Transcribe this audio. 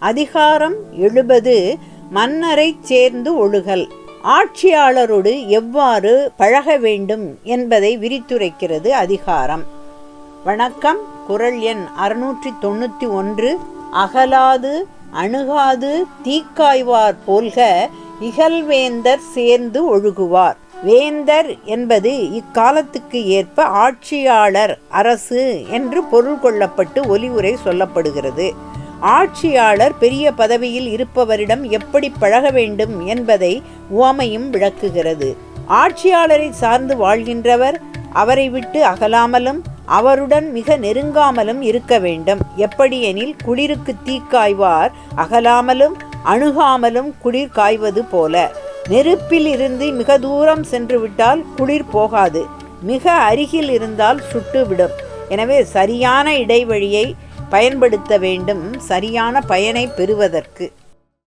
அதிகாரம் 70 மன்னரைச் சேர்ந்து ஒழுகல். ஆட்சியாளரோடு எவ்வாறு பழக வேண்டும் என்பதை விரித்துரைக்கிறது அதிகாரம். வணக்கம். குறள் எண் 691. அகலாது அணுகாது தீக்காய்வார் போல்க இகழ்வேந்தர் சேர்ந்து ஒழுகுவார். வேந்தர் என்பது இக்காலத்துக்கு ஏற்ப ஆட்சியாளர், அரசு என்று பொருள் கொள்ளப்பட்டு ஒலிவுரை சொல்லப்படுகிறது. ஆட்சியாளர் பெரிய பதவியில் இருப்பவரிடம் எப்படி பழக வேண்டும் என்பதை உவமையும் விளக்குகிறது. ஆட்சியாளரை சார்ந்து வாழ்கின்றவர் அவரை விட்டு அகலாமலும் அவருடன் மிக நெருங்காமலும் இருக்க வேண்டும். எப்படியெனில் குளிருக்கு தீக்காய்வார் அகலாமலும் அணுகாமலும் குளிர் காய்வது போல. நெருப்பில் இருந்து மிக தூரம் சென்று விட்டால் குளிர் போகாது, மிக அருகில் இருந்தால் சுட்டுவிடும். எனவே சரியான இடைவெளியை பயன்படுத்த வேண்டும் சரியான பயனை பெறுவதற்கு.